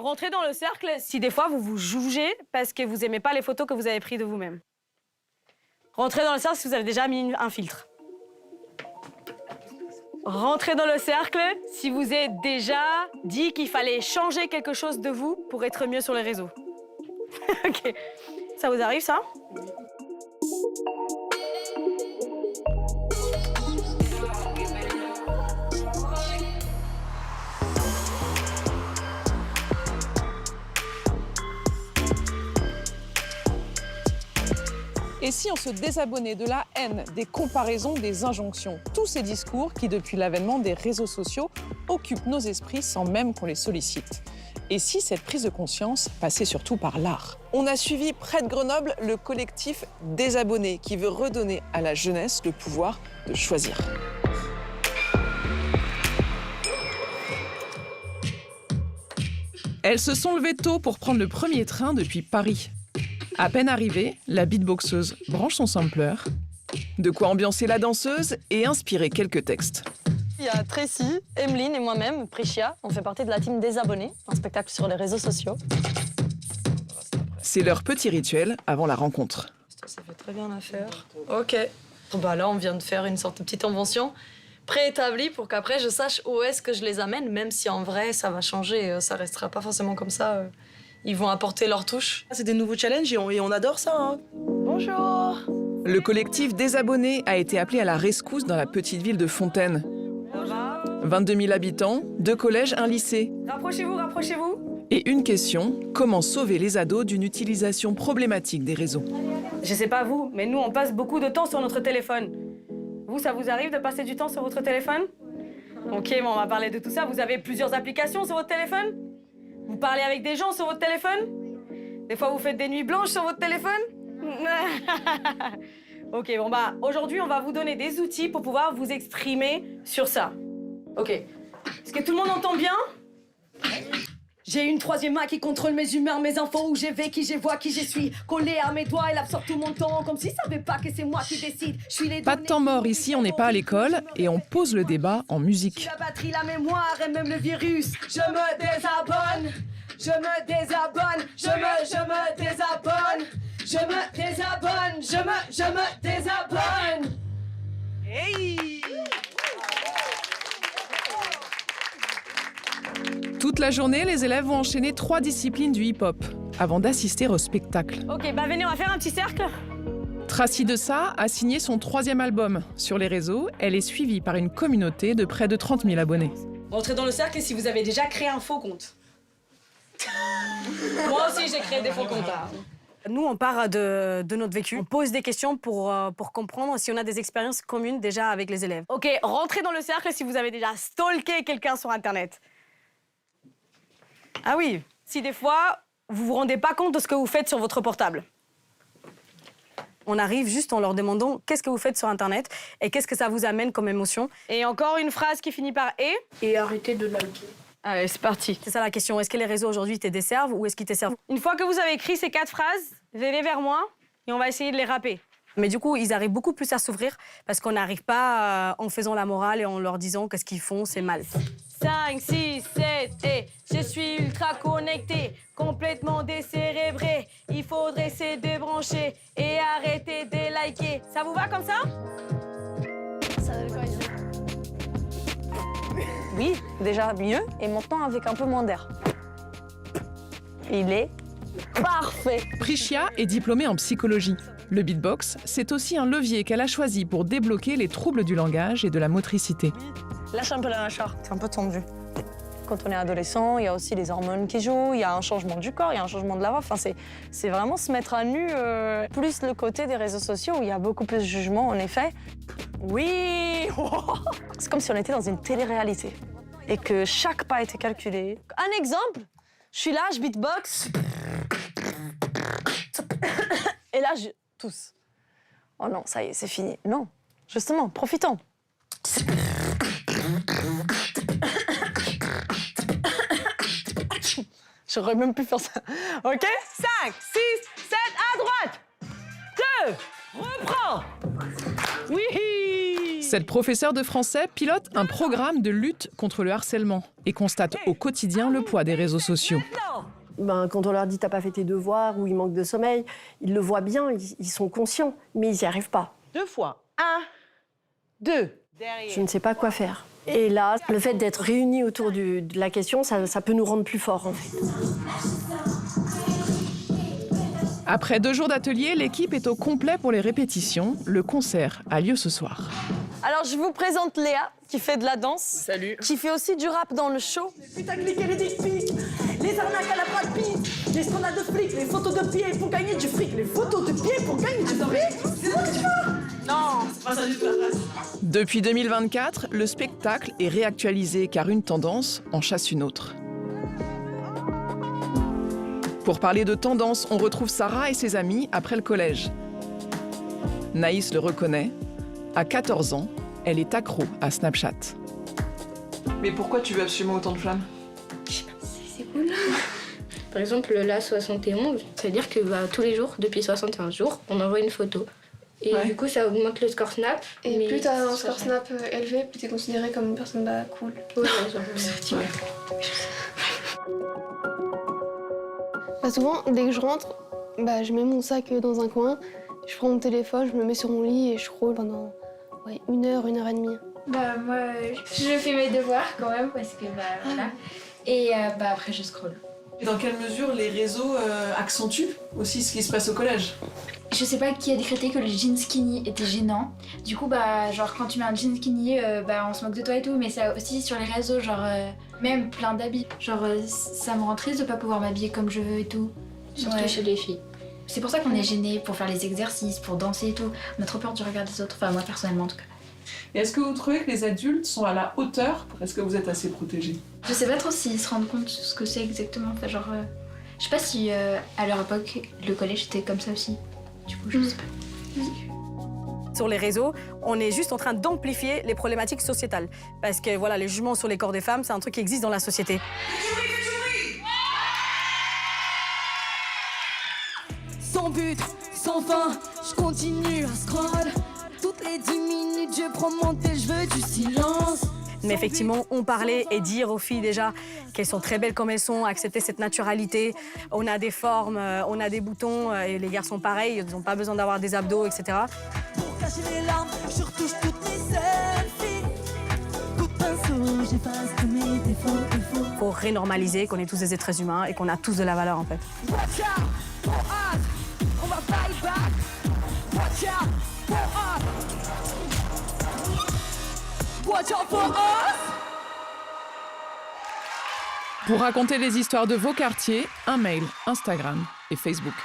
rentrez dans le cercle si des fois vous vous jugez parce que vous aimez pas les photos que vous avez prises de vous-même. Rentrez dans le cercle si vous avez déjà mis un filtre. Rentrez dans le cercle si vous avez déjà dit qu'il fallait changer quelque chose de vous pour être mieux sur les réseaux. OK. Ça vous arrive, ça? Et si on se désabonnait de la haine, des comparaisons, des injonctions, tous ces discours qui, depuis l'avènement des réseaux sociaux, occupent nos esprits sans même qu'on les sollicite? Et si cette prise de conscience passait surtout par l'art? On a suivi près de Grenoble le collectif Désabonnés qui veut redonner à la jeunesse le pouvoir de choisir. Elles se sont levées tôt pour prendre le premier train depuis Paris. À peine arrivée, la beatboxeuse branche son sampler, de quoi ambiancer la danseuse et inspirer quelques textes. Il y a Tracy, Emeline et moi-même, Prishia. On fait partie de la team Désabonnés, un spectacle sur les réseaux sociaux. C'est leur petit rituel avant la rencontre. Ça fait très bien l'affaire. OK. Bah là, on vient de faire une sorte de petite invention préétablie pour qu'après, je sache où est-ce que je les amène, même si en vrai, ça va changer. Ça restera pas forcément comme ça. Ils vont apporter leur touche. C'est des nouveaux challenges et on adore ça. Hein. Bonjour. Le collectif Désabonnés a été appelé à la rescousse dans la petite ville de Fontaine. 22 000 habitants, 2 collèges, un lycée. Rapprochez-vous, rapprochez-vous. Et une question, comment sauver les ados d'une utilisation problématique des réseaux? Je sais pas vous, mais nous, on passe beaucoup de temps sur notre téléphone. Vous, ça vous arrive de passer du temps sur votre téléphone? OK, bon, on va parler de tout ça. Vous avez plusieurs applications sur votre téléphone? Vous parlez avec des gens sur votre téléphone? Des fois, vous faites des nuits blanches sur votre téléphone? OK, bon, bah, aujourd'hui, on va vous donner des outils pour pouvoir vous exprimer sur ça. OK. Est-ce que tout le monde entend bien? J'ai une troisième main qui contrôle mes humeurs, mes infos, où je vais, qui je vois, qui je suis. Collé à mes doigts, elle absorbe tout mon temps, comme s'il savait pas que c'est moi qui décide. Je suis les Pas de temps mort ici, on n'est pas à l'école et on pose le débat en musique. La batterie, la mémoire et même le virus. Je me désabonne, je me désabonne, je me désabonne, je me désabonne, je me désabonne. Hey! Toute la journée, les élèves vont enchaîner 3 disciplines du hip-hop avant d'assister au spectacle. OK, bah venez, on va faire un petit cercle. Tracy Dessah a signé son 3e album. Sur les réseaux, elle est suivie par une communauté de près de 30 000 abonnés. Rentrez dans le cercle si vous avez déjà créé un faux compte. Moi aussi, j'ai créé des faux comptes. Nous, on part de notre vécu. On pose des questions pour comprendre si on a des expériences communes déjà avec les élèves. OK, rentrez dans le cercle si vous avez déjà stalké quelqu'un sur Internet. Ah oui, si des fois, vous vous rendez pas compte de ce que vous faites sur votre portable. On arrive juste en leur demandant qu'est-ce que vous faites sur Internet et qu'est-ce que ça vous amène comme émotion. Et encore une phrase qui finit par « et ». Et arrêtez de liker. Allez, c'est parti. C'est ça la question. Est-ce que les réseaux aujourd'hui te desservent ou est-ce qu'ils te servent? Une fois que vous avez écrit ces 4 phrases, venez vers moi et on va essayer de les rapper. Mais du coup, ils arrivent beaucoup plus à s'ouvrir parce qu'on n'arrive pas en faisant la morale et en leur disant que ce qu'ils font, c'est mal. 5, 6, 7, et je suis ultra connecté, complètement décérébré. Il faudrait se débrancher et arrêter de liker. Ça vous va comme ça? Ça veut quoi dire? Oui, déjà mieux, et maintenant avec un peu moins d'air. Il est parfait. Prishia est diplômée en psychologie. Le beatbox, c'est aussi un levier qu'elle a choisi pour débloquer les troubles du langage et de la motricité. Lâche un peu la mâchoire, c'est un peu tendu. Quand on est adolescent, il y a aussi les hormones qui jouent, il y a un changement du corps, il y a un changement de la voix. Enfin, c'est vraiment se mettre à nu, plus le côté des réseaux sociaux où il y a beaucoup plus de jugement, en effet. Oui. C'est comme si on était dans une télé-réalité et que chaque pas était calculé. Un exemple, je suis là, je beatbox. Et là, je tousse. Oh non, ça y est, c'est fini. Non, justement, profitons. J'aurais même pu faire ça. OK? 5, 6, 7, à droite. 2, reprends. Oui. Cette professeure de français pilote un programme de lutte contre le harcèlement et constate au quotidien le poids des réseaux sociaux. Quand on leur dit « t'as pas fait tes devoirs » ou « il manque de sommeil », ils le voient bien, ils sont conscients, mais ils n'y arrivent pas. 2 fois. 1, 2. Je ne sais pas quoi faire. Et là, le fait d'être réunis autour de la question, ça peut nous rendre plus forts, en fait. Après 2 jours d'atelier, l'équipe est au complet pour les répétitions. Le concert a lieu ce soir. Alors, je vous présente Léa, qui fait de la danse. Salut. Qui fait aussi du rap dans le show. Les putaclics et les dick pics, les arnaques à la Brad Pitt, les scandales de flics, les photos de pieds pour gagner du fric, les photos de pieds pour gagner du fric. C'est ça que tu veux? Non, c'est pas ça du tout la phrase. Depuis 2024, le spectacle est réactualisé car une tendance en chasse une autre. Pour parler de tendance, on retrouve Sarah et ses amis après le collège. Naïs le reconnaît. À 14 ans, elle est accro à Snapchat. Mais pourquoi tu veux absolument autant de flammes? C'est cool. Par exemple, là, 71, ça veut dire que tous les jours, depuis 71 jours, on envoie une photo. Et du coup, ça augmente le score Snap. Et plus t'as un score Snap élevé, plus t'es considéré comme une personne cool. Ouais, Souvent, dès que je rentre, je mets mon sac dans un coin, je prends mon téléphone, je me mets sur mon lit et je scrolle pendant 1 heure, 1 heure et demie. Moi, je fais mes devoirs quand même parce que voilà. Et après, je scrolle. Et dans quelle mesure les réseaux accentuent aussi ce qui se passe au collège? Je sais pas qui a décrété que le jean skinny était gênant. Du coup, genre quand tu mets un jean skinny, on se moque de toi et tout, mais ça aussi sur les réseaux, même plein d'habits. Ça me rend triste de pas pouvoir m'habiller comme je veux et tout. Surtout chez les filles. C'est pour ça qu'on est gêné pour faire les exercices, pour danser et tout. On a trop peur du regard des autres, enfin moi personnellement en tout cas. Et est-ce que vous trouvez que les adultes sont à la hauteur? Est-ce que vous êtes assez protégés? Je sais pas trop s'ils se rendent compte de ce que c'est exactement. Enfin, je sais pas si à leur époque, le collège était comme ça aussi. Du coup, je sais pas. Sur les réseaux, on est juste en train d'amplifier les problématiques sociétales. Parce que voilà, les jugements sur les corps des femmes, c'est un truc qui existe dans la société. Sans but, sans fin, je continue à scroll. Toutes les 10 minutes, je prends mon thé, je veux du silence. Mais effectivement, on parlait et dire aux filles déjà qu'elles sont très belles comme elles sont, accepter cette naturalité. On a des formes, on a des boutons, et les garçons pareil, ils n'ont pas besoin d'avoir des abdos, etc. Pour cacher les larmes, je retouche toutes mes selfies. Coup de pinceau, j'efface tous mes défauts. Il faut rénormaliser qu'on est tous des êtres humains et qu'on a tous de la valeur en fait. Watch out for us, on va fight back. Watch out for us. Watch out for us. Pour raconter les histoires de vos quartiers, un mail, Instagram et Facebook.